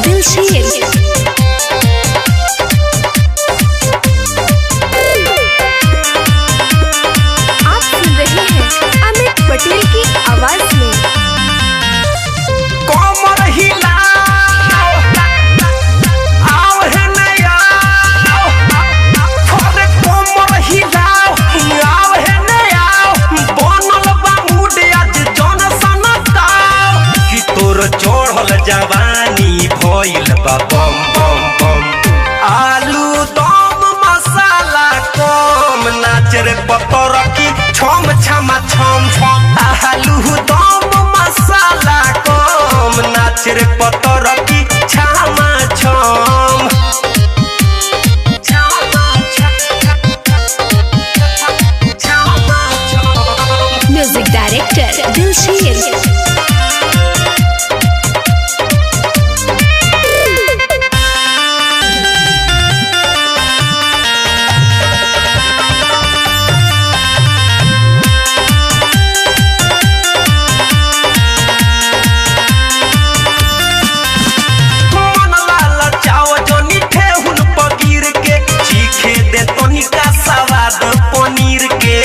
दिलशील। आप सुन रहे हैं अमित पटेल की आवाज में। कमर हिलाओ, आओ है नया, अरे कमर हिलाओ, आओ है नया, बनल बा मूड आज जन सनताओ कि तोर चढ़ल जवानी भइल बा बम बम बम। आलू दम मसाला कम, नाच रे पतर की छम छमा छम छम। आलू दम मसाला कम, नाच रे पतर की छमा छम। Music director दिलशील। पनीर के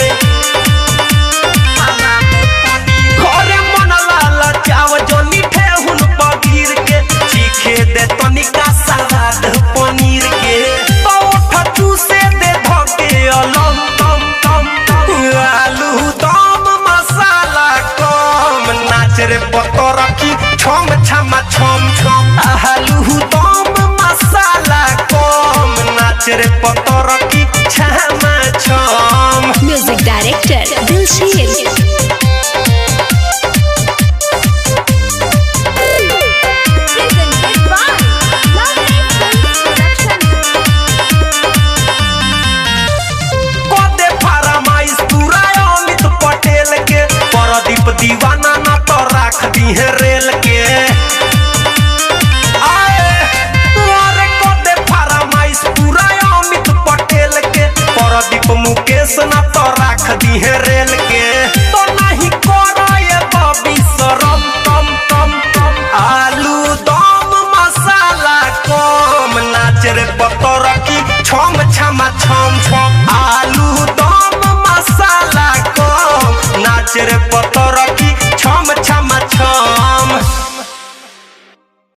घरे मन लाल चाव जोनी ठेहुन पगीर के चीखे दे तनिका सलाद पनीर के तो से दे धके अलम तम तम तम। आलू दम मसाला कम, नाच रे पतर की छम छमा छम छम। आलू दम मसाला कम, नाच रे पतर की छमा छम। Music director Dilsheel. दीवाना ना तो राख दी है रेल के। आए को दे फरमाइश पूरा अमित पटेल के, प्रदीप मुकेश ना तो राख दी है रेल के।